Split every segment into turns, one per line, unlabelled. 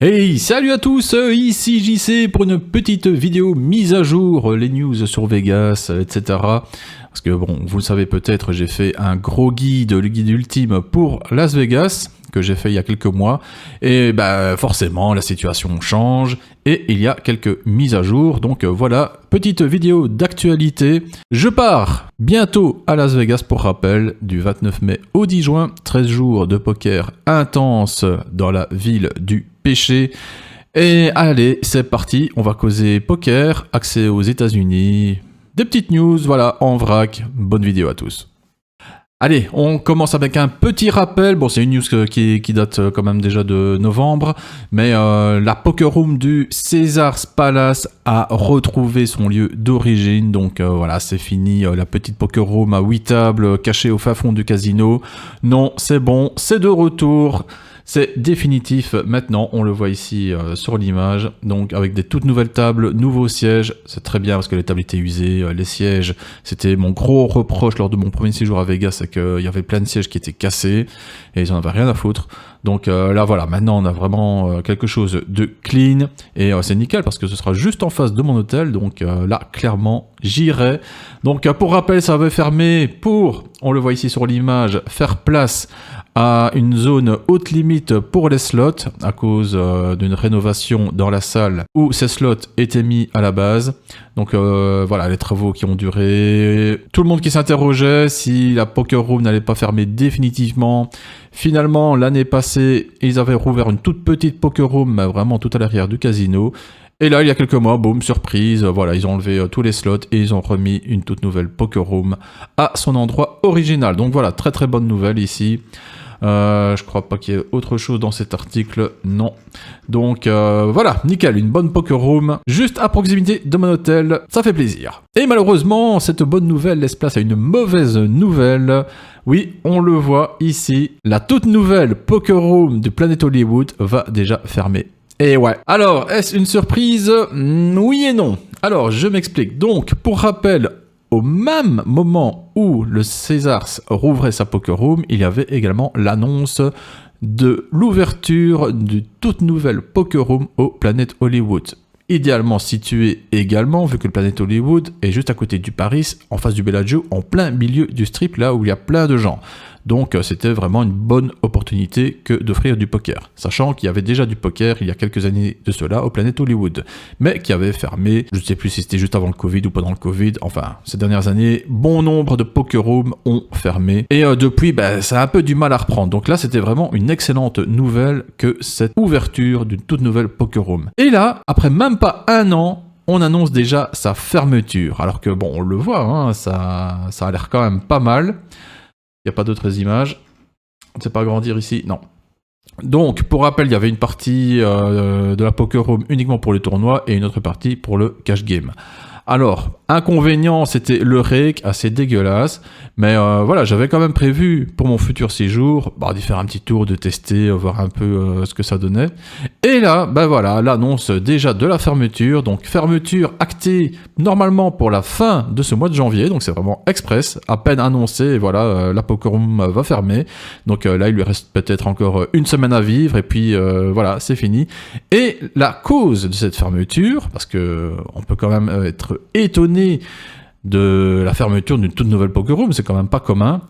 Hey, salut à tous, ici JC pour une petite vidéo mise à jour, les news sur Vegas, etc. Parce que bon, vous le savez peut-être, j'ai fait un gros guide, le guide ultime pour Las Vegas, que j'ai fait il y a quelques mois. Et bah forcément, la situation change et il y a quelques mises à jour. Donc voilà, petite vidéo d'actualité. Je pars bientôt à Las Vegas pour rappel, du 29 mai au 10 juin, 13 jours de poker intense dans la ville du péché. Et allez, c'est parti, on va causer poker, accès aux États-Unis, des petites news, voilà, en vrac. Bonne vidéo à tous. Allez, on commence avec un petit rappel. Bon, c'est une news qui date quand même déjà de novembre, mais la Poker Room du Caesars Palace a retrouvé son lieu d'origine. Donc voilà, c'est fini, la petite Poker Room à 8 tables cachée au fin fond du casino. Non, c'est bon, c'est de retour. C'est définitif maintenant, on le voit ici sur l'image, donc avec des toutes nouvelles tables, nouveaux sièges, c'est très bien parce que les tables étaient usées, les sièges, c'était mon gros reproche lors de mon premier séjour à Vegas, c'est qu'il y avait plein de sièges qui étaient cassés et ils en avaient rien à foutre. Donc là voilà, maintenant on a vraiment quelque chose de clean et c'est nickel parce que ce sera juste en face de mon hôtel, donc là clairement j'irai. Donc pour rappel, ça avait fermé pour, on le voit ici sur l'image, faire place à une zone haute limite pour les slots à cause d'une rénovation dans la salle où ces slots étaient mis à la base. Donc voilà, les travaux qui ont duré, tout le monde qui s'interrogeait si la Poker Room n'allait pas fermer définitivement. Finalement, l'année passée, ils avaient rouvert une toute petite Poker Room, vraiment tout à l'arrière du casino. Et là, il y a quelques mois, boum, surprise, voilà, ils ont enlevé tous les slots et ils ont remis une toute nouvelle Poker Room à son endroit original. Donc voilà, très très bonne nouvelle ici. Je crois pas qu'il y ait autre chose dans cet article, non. Donc voilà, nickel, une bonne Poker Room juste à proximité de mon hôtel, ça fait plaisir. Et malheureusement, cette bonne nouvelle laisse place à une mauvaise nouvelle. Oui, on le voit ici, la toute nouvelle Poker Room du Planet Hollywood va déjà fermer. Et ouais. Alors, est-ce une surprise? Oui et non. Alors, je m'explique. Donc, pour rappel, au même moment où le Caesars rouvrait sa Poker Room, il y avait également l'annonce de l'ouverture d'une toute nouvelle Poker Room au Planet Hollywood. Idéalement situé également, vu que le Planet Hollywood est juste à côté du Paris, en face du Bellagio, en plein milieu du strip, là où il y a plein de gens. Donc c'était vraiment une bonne opportunité que d'offrir du poker, sachant qu'il y avait déjà du poker il y a quelques années de cela au Planet Hollywood, mais qui avait fermé, je ne sais plus si c'était juste avant le Covid ou pendant le Covid, enfin ces dernières années, bon nombre de poker rooms ont fermé, et depuis ça a un peu du mal à reprendre, donc là c'était vraiment une excellente nouvelle que cette ouverture d'une toute nouvelle poker room. Et là, après même pas un an, on annonce déjà sa fermeture, alors que bon on le voit, hein, ça a l'air quand même pas mal. Il n'y a pas d'autres images. On ne sait pas agrandir ici, non. Donc, pour rappel, il y avait une partie de la Poker Room uniquement pour les tournois et une autre partie pour le cash game. Alors, inconvénient, c'était le rake, assez dégueulasse. Mais voilà, j'avais quand même prévu pour mon futur séjour d'y faire un petit tour, de tester, voir un peu ce que ça donnait. Et là, voilà, l'annonce déjà de la fermeture. Donc, fermeture actée normalement pour la fin de ce mois de janvier. Donc, c'est vraiment express, à peine annoncé. Et voilà, la Poker Room va fermer. Donc là, il lui reste peut-être encore une semaine à vivre. Et puis, voilà, c'est fini. Et la cause de cette fermeture, parce que on peut quand même être étonné de la fermeture d'une toute nouvelle Poker Room, c'est quand même pas commun.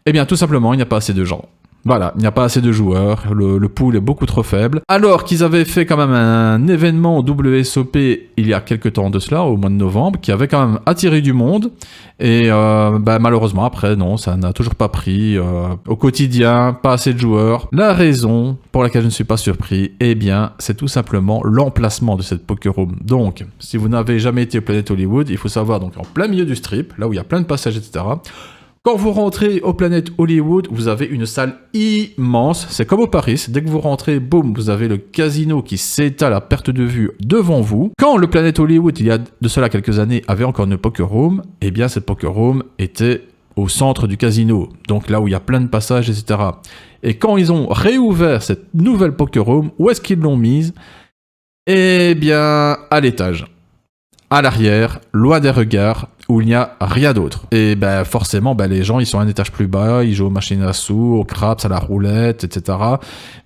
Eh bien, tout simplement, il n'y a pas assez de gens. Voilà, il n'y a pas assez de joueurs, le pool est beaucoup trop faible. Alors qu'ils avaient fait quand même un événement au WSOP il y a quelques temps de cela, au mois de novembre, qui avait quand même attiré du monde. Et malheureusement, après, non, ça n'a toujours pas pris. Au quotidien, pas assez de joueurs. La raison pour laquelle je ne suis pas surpris, eh bien, c'est tout simplement l'emplacement de cette Poker Room. Donc, si vous n'avez jamais été au Planet Hollywood, il faut savoir, donc en plein milieu du strip, là où il y a plein de passages, etc., quand vous rentrez au Planet Hollywood, vous avez une salle immense. C'est comme au Paris. Dès que vous rentrez, boum, vous avez le casino qui s'étale à perte de vue devant vous. Quand le Planet Hollywood, il y a de cela quelques années, avait encore une Poker Room, eh bien cette Poker Room était au centre du casino. Donc là où il y a plein de passages, etc. Et quand ils ont réouvert cette nouvelle Poker Room, où est-ce qu'ils l'ont mise? Eh bien, à l'étage. À l'arrière, loin des regards, où il n'y a rien d'autre. Et ben forcément, ben, les gens, ils sont à un étage plus bas, ils jouent aux machines à sous, aux craps, à la roulette, etc.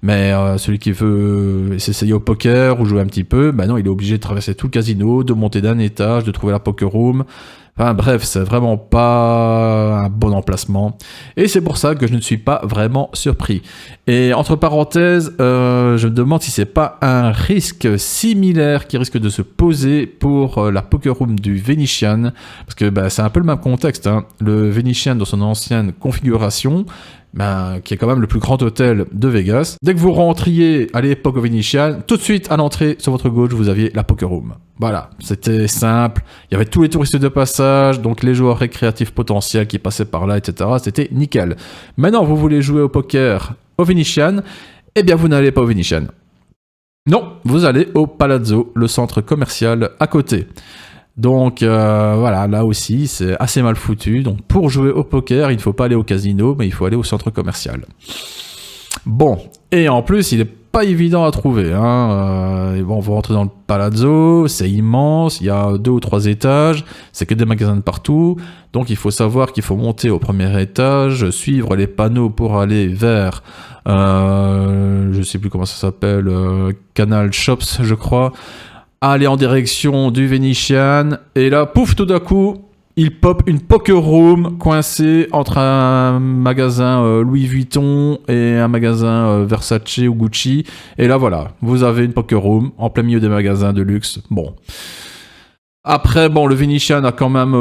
Mais celui qui veut s'essayer au poker ou jouer un petit peu, ben non, il est obligé de traverser tout le casino, de monter d'un étage, de trouver la poker room. Enfin bref, c'est vraiment pas un bon emplacement. Et c'est pour ça que je ne suis pas vraiment surpris. Et entre parenthèses, je me demande si c'est pas un risque similaire qui risque de se poser pour la poker room du Venetian. Parce que bah, c'est un peu le même contexte. Hein. Le Venetian dans son ancienne configuration, qui est quand même le plus grand hôtel de Vegas. Dès que vous rentriez à l'époque au Venetian, tout de suite à l'entrée, sur votre gauche, vous aviez la poker room. Voilà, c'était simple. Il y avait tous les touristes de passage, donc les joueurs récréatifs potentiels qui passaient par là, etc. C'était nickel. Maintenant, vous voulez jouer au poker au Venetian, eh bien, vous n'allez pas au Venetian. Non, vous allez au Palazzo, le centre commercial à côté. Donc voilà, là aussi c'est assez mal foutu. Donc pour jouer au poker, il ne faut pas aller au casino, mais il faut aller au centre commercial. Bon, et en plus il n'est pas évident à trouver. Hein. Bon, vous rentrez dans le Palazzo, c'est immense, il y a 2 ou 3 étages, c'est que des magasins de partout. Donc il faut savoir qu'il faut monter au premier étage, suivre les panneaux pour aller vers, je sais plus comment ça s'appelle, Canal Shops je crois. Aller en direction du Venetian, et là, pouf, tout d'un coup, il pop une poker room coincée entre un magasin Louis Vuitton et un magasin Versace ou Gucci, et là, voilà, vous avez une poker room en plein milieu des magasins de luxe. Bon. Après, bon, le Venetian a quand même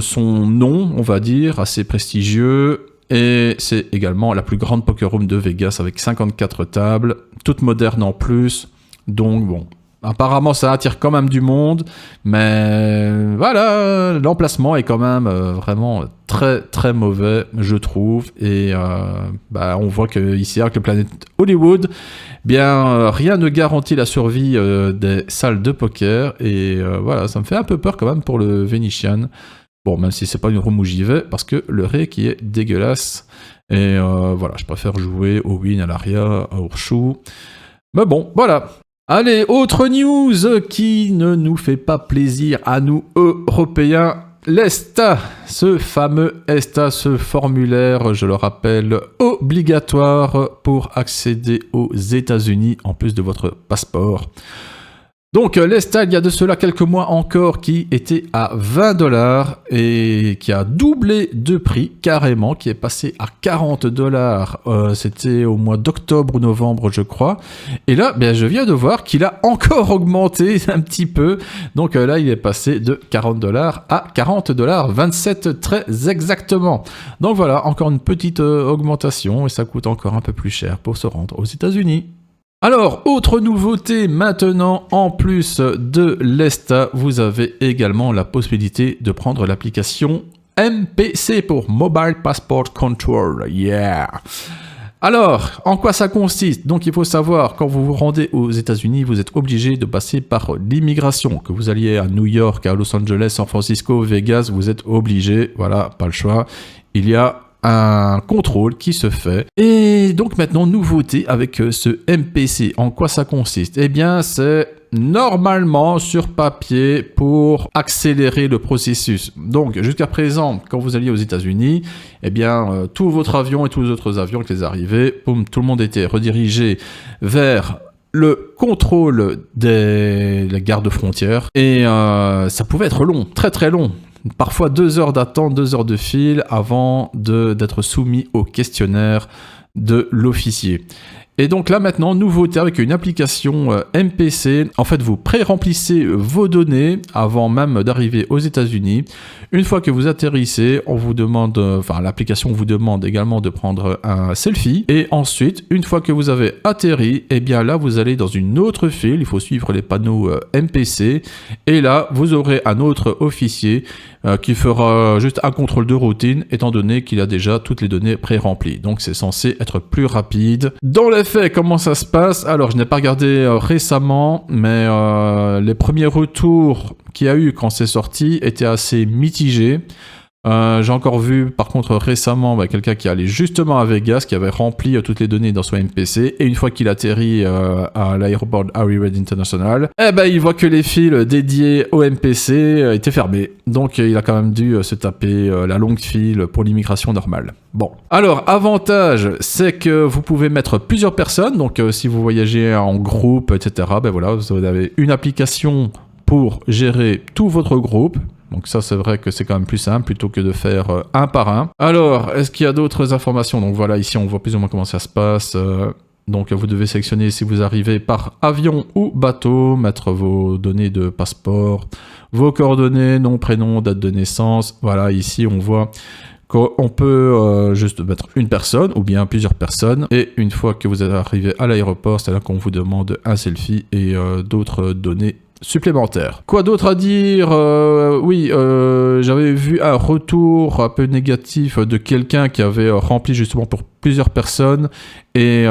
son nom, on va dire, assez prestigieux, et c'est également la plus grande poker room de Vegas avec 54 tables, toutes modernes en plus, donc bon... Apparemment, ça attire quand même du monde, mais voilà, l'emplacement est quand même vraiment très très mauvais, je trouve. Et on voit qu'ici, avec le Planet Hollywood, bien rien ne garantit la survie des salles de poker. Et voilà, ça me fait un peu peur quand même pour le Venetian. Bon, même si c'est pas une room où j'y vais, parce que le ré qui est dégueulasse. Et voilà, je préfère jouer au Wynn, à l'Aria, à Horseshoe. Mais bon, voilà. Allez, autre news qui ne nous fait pas plaisir à nous Européens, l'ESTA, ce fameux ESTA, ce formulaire, je le rappelle, obligatoire pour accéder aux États-Unis en plus de votre passeport. Donc l'ESTA, il y a de cela quelques mois encore, qui était à 20$ et qui a doublé de prix carrément, qui est passé à 40$. C'était au mois d'octobre ou novembre, je crois. Et là, je viens de voir qu'il a encore augmenté un petit peu. Donc là, il est passé de 40$ à 40$, 27 très exactement. Donc voilà, encore une petite augmentation et ça coûte encore un peu plus cher pour se rendre aux États-Unis. Alors, autre nouveauté maintenant, en plus de l'ESTA, vous avez également la possibilité de prendre l'application MPC pour Mobile Passport Control. Yeah! Alors, en quoi ça consiste? Donc, il faut savoir, quand vous vous rendez aux États-Unis, vous êtes obligé de passer par l'immigration. Que vous alliez à New York, à Los Angeles, San Francisco, Vegas, vous êtes obligé. Voilà, pas le choix. Il y a un contrôle qui se fait. Et donc maintenant, nouveauté avec ce MPC. En quoi ça consiste? Eh bien, c'est normalement sur papier pour accélérer le processus. Donc, jusqu'à présent, quand vous alliez aux États-Unis, eh bien, tout votre avion et tous les autres avions qui les arrivaient, boum, tout le monde était redirigé vers le contrôle des gardes-frontières. Et ça pouvait être long, très très long. Parfois 2 heures d'attente, 2 heures de file avant d'être soumis au questionnaire de l'officier. Et donc là maintenant, nouveauté avec une application MPC. En fait, vous pré-remplissez vos données avant même d'arriver aux États-Unis. Une fois que vous atterrissez, on vous demande, l'application vous demande également de prendre un selfie. Et ensuite, une fois que vous avez atterri, eh bien là, vous allez dans une autre file. Il faut suivre les panneaux MPC. Et là, vous aurez un autre officier qui fera juste un contrôle de routine, étant donné qu'il a déjà toutes les données pré-remplies. Donc c'est censé être plus rapide. Dans les faits, comment ça se passe? Alors, je n'ai pas regardé récemment, mais les premiers retours qu'il y a eu quand c'est sorti étaient assez mitigés. J'ai encore vu par contre récemment quelqu'un qui allait justement à Vegas, qui avait rempli toutes les données dans son MPC, et une fois qu'il atterrit à l'aéroport Harry Reid International, il voit que les fils dédiés au MPC étaient fermés. Donc il a quand même dû se taper la longue file pour l'immigration normale. Bon. Alors, avantage, c'est que vous pouvez mettre plusieurs personnes, donc si vous voyagez en groupe, etc., voilà, vous avez une application pour gérer tout votre groupe. Donc ça, c'est vrai que c'est quand même plus simple plutôt que de faire un par un. Alors, est-ce qu'il y a d'autres informations? Donc voilà, ici, on voit plus ou moins comment ça se passe. Donc vous devez sélectionner si vous arrivez par avion ou bateau, mettre vos données de passeport, vos coordonnées, nom, prénom, date de naissance. Voilà, ici, on voit qu'on peut juste mettre une personne ou bien plusieurs personnes. Et une fois que vous êtes arrivé à l'aéroport, c'est là qu'on vous demande un selfie et d'autres données supplémentaire. Quoi d'autre à dire? Oui, j'avais vu un retour un peu négatif de quelqu'un qui avait rempli justement pour plusieurs personnes et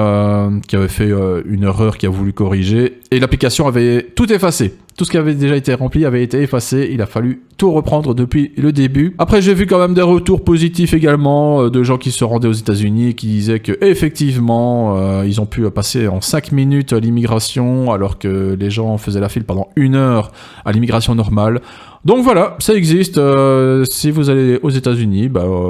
qui avait fait une erreur qui a voulu corriger et l'application avait tout effacé. Tout ce qui avait déjà été rempli avait été effacé, il a fallu tout reprendre depuis le début. Après, j'ai vu quand même des retours positifs également de gens qui se rendaient aux États-Unis qui disaient que effectivement ils ont pu passer en 5 minutes l'immigration alors que les gens faisaient la file pendant 1 heure à l'immigration normale. Donc voilà, ça existe. Si vous allez aux États-Unis,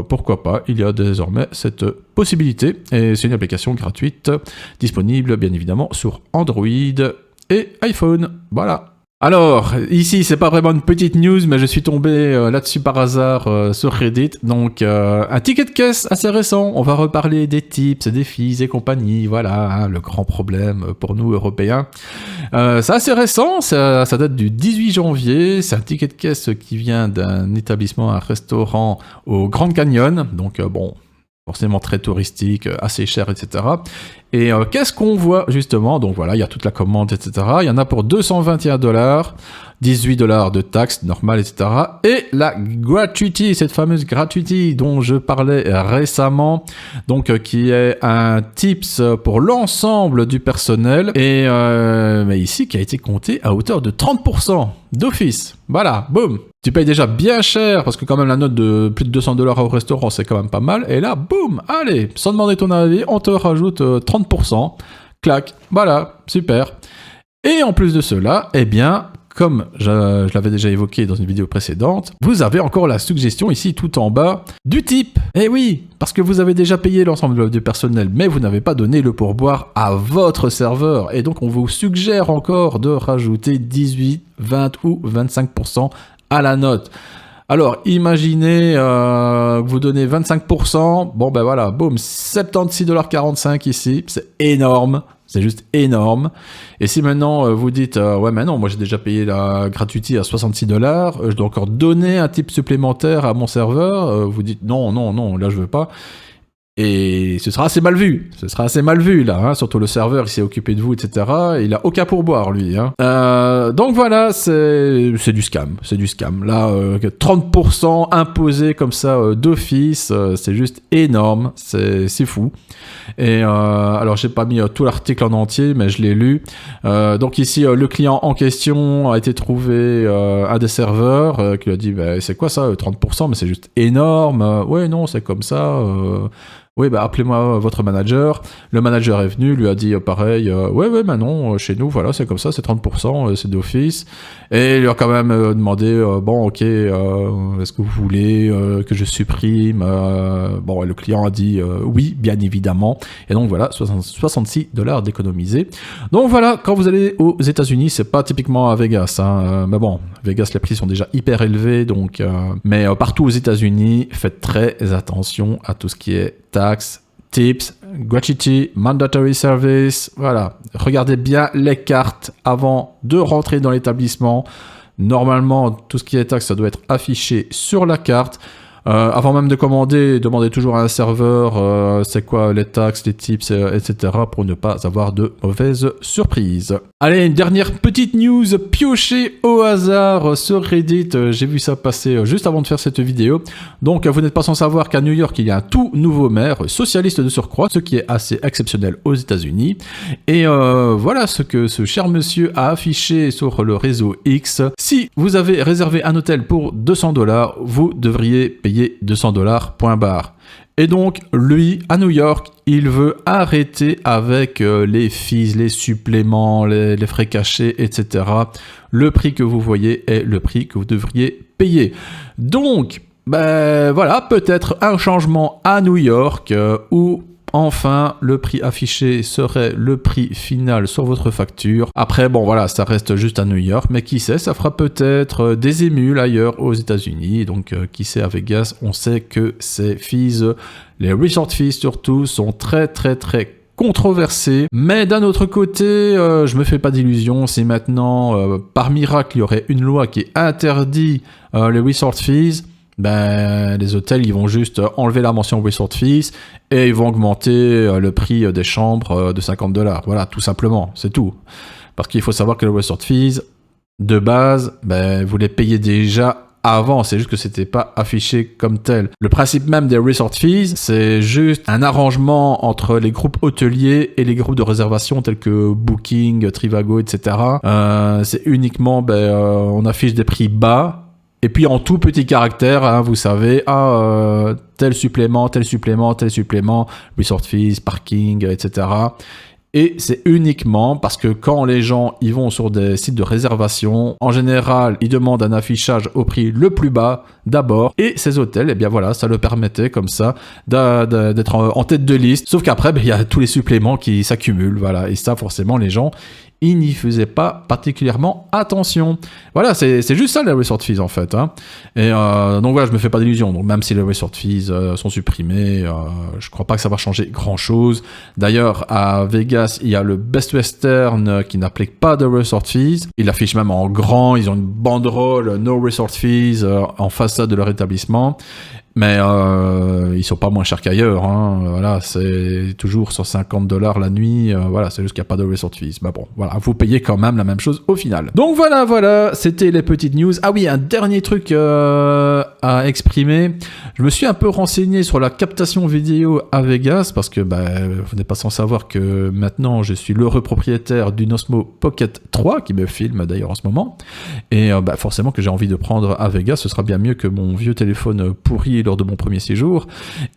pourquoi pas, il y a désormais cette possibilité. Et c'est une application gratuite, disponible bien évidemment sur Android et iPhone. Voilà. Alors, ici, c'est pas vraiment une petite news, mais je suis tombé là-dessus par hasard sur Reddit. Donc, un ticket de caisse assez récent. On va reparler des tips, des fees et compagnie. Voilà, hein, le grand problème pour nous, Européens. C'est assez récent, ça date du 18 janvier. C'est un ticket de caisse qui vient d'un établissement, un restaurant au Grand Canyon. Donc, forcément très touristique, assez cher, etc. Et qu'est-ce qu'on voit justement? Donc voilà, il y a toute la commande, etc. Il y en a pour 221 $, 18 $ de taxes normales, etc. Et la gratuity, cette fameuse gratuity dont je parlais récemment, donc qui est un tips pour l'ensemble du personnel, et mais ici qui a été compté à hauteur de 30% d'office. Voilà, boum. Tu payes déjà bien cher, parce que quand même la note de plus de 200 $ au restaurant, c'est quand même pas mal. Et là, boum, allez, sans demander ton avis, on te rajoute 30%. Clac, voilà, super. Et en plus de cela, eh bien, comme je l'avais déjà évoqué dans une vidéo précédente, vous avez encore la suggestion ici tout en bas du type. Eh oui, parce que vous avez déjà payé l'ensemble du personnel, mais vous n'avez pas donné le pourboire à votre serveur. Et donc on vous suggère encore de rajouter 18, 20 ou 25% à la note. Alors, imaginez que vous donnez 25%, bon ben voilà, boum, 76,45 $ ici, c'est énorme. C'est juste énorme. Et si maintenant vous dites ouais mais non, moi j'ai déjà payé la gratuité à 66 $, je dois encore donner un tip supplémentaire à mon serveur, vous dites non, là je veux pas. Et ce sera assez mal vu. Ce sera assez mal vu, là. Hein. Surtout le serveur, il s'est occupé de vous, etc. Il a aucun pourboire, lui. Hein. Donc voilà, c'est du scam. C'est du scam. Là, 30% imposé comme ça d'office, c'est juste énorme. C'est fou. Et alors, j'ai pas mis tout l'article en entier, mais je l'ai lu. Donc ici, le client en question a été trouvé un des serveurs qui lui a dit bah, c'est quoi ça, 30%, mais c'est juste énorme. Ouais, non, c'est comme ça. Oui, bah appelez-moi votre manager. Le manager est venu, lui a dit pareil, ouais, bah non, chez nous, voilà, c'est comme ça, c'est 30%, c'est d'office. Et il lui a quand même demandé, bon, ok, est-ce que vous voulez que je supprime Bon, le client a dit oui, bien évidemment. Et donc voilà, 66 $ d'économiser. Donc voilà, quand vous allez aux États-Unis, c'est pas typiquement à Vegas, hein, mais bon, Vegas, les prix sont déjà hyper élevés, donc, mais partout aux États-Unis, faites très attention à tout ce qui est taxes, tips, gratuity, mandatory service, voilà. Regardez bien les cartes avant de rentrer dans l'établissement. Normalement, tout ce qui est taxes, ça doit être affiché sur la carte. Avant même de commander, demandez toujours à un serveur c'est quoi les taxes, les tips, etc. pour ne pas avoir de mauvaises surprises. Allez, une dernière petite news piochée au hasard sur Reddit. J'ai vu ça passer juste avant de faire cette vidéo. Donc, vous n'êtes pas sans savoir qu'à New York, il y a un tout nouveau maire, socialiste de surcroît, ce qui est assez exceptionnel aux États-Unis. Et voilà ce que ce cher monsieur a affiché sur le réseau X. Si vous avez réservé un hôtel pour 200 $, vous devriez payer payer 200 $, point barre. Et donc, lui, à New York, il veut arrêter avec les fees, les suppléments, les frais cachés, etc. Le prix que vous voyez est le prix que vous devriez payer. Donc, ben voilà, peut-être un changement à New York où enfin le prix affiché serait le prix final sur votre facture. Après, bon voilà, ça reste juste à New York, mais qui sait, ça fera peut-être des émules ailleurs aux États-Unis. Donc qui sait, à Vegas, on sait que ces fees, les resort fees surtout, sont très controversé, mais d'un autre côté, je me fais pas d'illusions, si maintenant, par miracle, il y aurait une loi qui interdit les resort fees, ben, les hôtels, ils vont juste enlever la mention resort fees et ils vont augmenter le prix des chambres de 50 $. Voilà, tout simplement, c'est tout. Parce qu'il faut savoir que les resort fees, de base, ben, vous les payez déjà avant, c'est juste que c'était pas affiché comme tel. Le principe même des resort fees, c'est juste un arrangement entre les groupes hôteliers et les groupes de réservation tels que Booking, Trivago, etc. C'est uniquement, on affiche des prix bas, et puis en tout petit caractère, hein, vous savez, tel supplément, resort fees, parking, etc. Et c'est uniquement parce que quand les gens ils vont sur des sites de réservation, en général, ils demandent un affichage au prix le plus bas d'abord. Et ces hôtels, eh bien voilà, ça le permettait comme ça d'être en tête de liste. Sauf qu'après, il y a tous les suppléments qui s'accumulent, voilà. Et ça, forcément, les gens, ils n'y faisaient pas particulièrement attention. Voilà, c'est juste ça les resort fees en fait. Hein. Et donc voilà, je me fais pas d'illusions. Donc même si les resort fees sont supprimés, je crois pas que ça va changer grand chose. D'ailleurs, à Vegas, il y a le Best Western qui n'applique pas de resort fees. Ils l'affichent même en grand. Ils ont une banderole No Resort Fees en façade de leur établissement. Mais ils sont pas moins chers qu'ailleurs. Hein. Voilà, c'est toujours 150 $, la nuit. Voilà, c'est juste qu'il n'y a pas de resort fees. Mais bon, voilà, vous payez quand même la même chose au final. Donc voilà, c'était les petites news. Ah oui, un dernier truc à exprimer. Je me suis un peu renseigné sur la captation vidéo à Vegas parce que vous n'êtes pas sans savoir que maintenant je suis l'heureux propriétaire d'une Osmo Pocket 3 qui me filme d'ailleurs en ce moment. Et forcément que j'ai envie de prendre à Vegas, ce sera bien mieux que mon vieux téléphone pourri lors de mon premier séjour.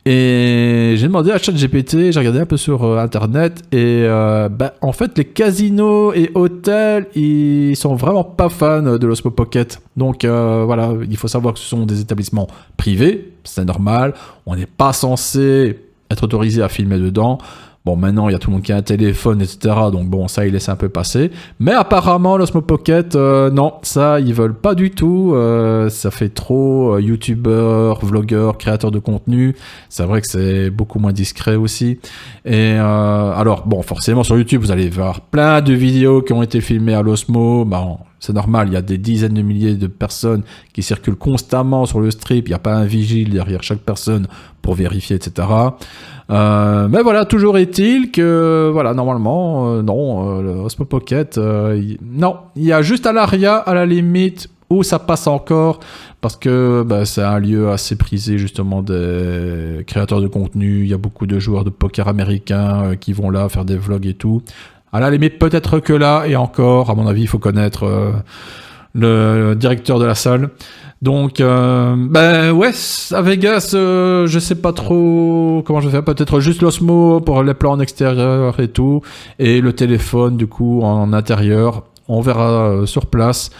Et j'ai demandé à ChatGPT, j'ai regardé un peu sur internet et en fait les casinos et hôtels ils sont vraiment pas fans de l'Osmo Pocket. Donc voilà, il faut savoir que ce sont des établissements privés, c'est normal, on n'est pas censé être autorisé à filmer dedans. Bon, maintenant, il y a tout le monde qui a un téléphone, etc. Donc bon, ça, ils laissent un peu passer. Mais apparemment, l'Osmo Pocket, non, ça, ils veulent pas du tout. Ça fait trop youtubeur, vlogueur, créateur de contenu. C'est vrai que c'est beaucoup moins discret aussi. Et alors, bon, forcément, sur YouTube, vous allez voir plein de vidéos qui ont été filmées à l'Osmo. C'est normal, il y a des dizaines de milliers de personnes qui circulent constamment sur le strip. Il n'y a pas un vigile derrière chaque personne pour vérifier, etc. Mais voilà, toujours est-il que, voilà, normalement, non, le Osmo Pocket, non, il y a juste à l'ARIA, à la limite, où ça passe encore, parce que c'est un lieu assez prisé, justement, des créateurs de contenu. Il y a beaucoup de joueurs de poker américains qui vont là faire des vlogs et tout. À la limite, peut-être que là, et encore, à mon avis, il faut connaître le directeur de la salle. Donc, ouais, à Vegas, je sais pas trop comment je vais faire. Peut-être juste l'Osmo pour les plans en extérieur et tout. Et le téléphone, du coup, en intérieur. On verra sur place.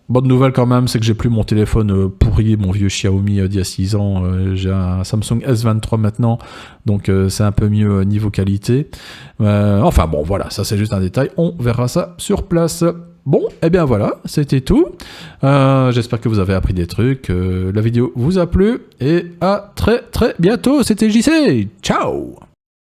Bonne nouvelle quand même, c'est que j'ai plus mon téléphone pourri, mon vieux Xiaomi d'il y a 6 ans. J'ai un Samsung S23 maintenant, donc c'est un peu mieux niveau qualité. Enfin bon, voilà, ça c'est juste un détail. On verra ça sur place. Bon, et bien voilà, c'était tout. J'espère que vous avez appris des trucs, la vidéo vous a plu, et à très bientôt. C'était JC. Ciao!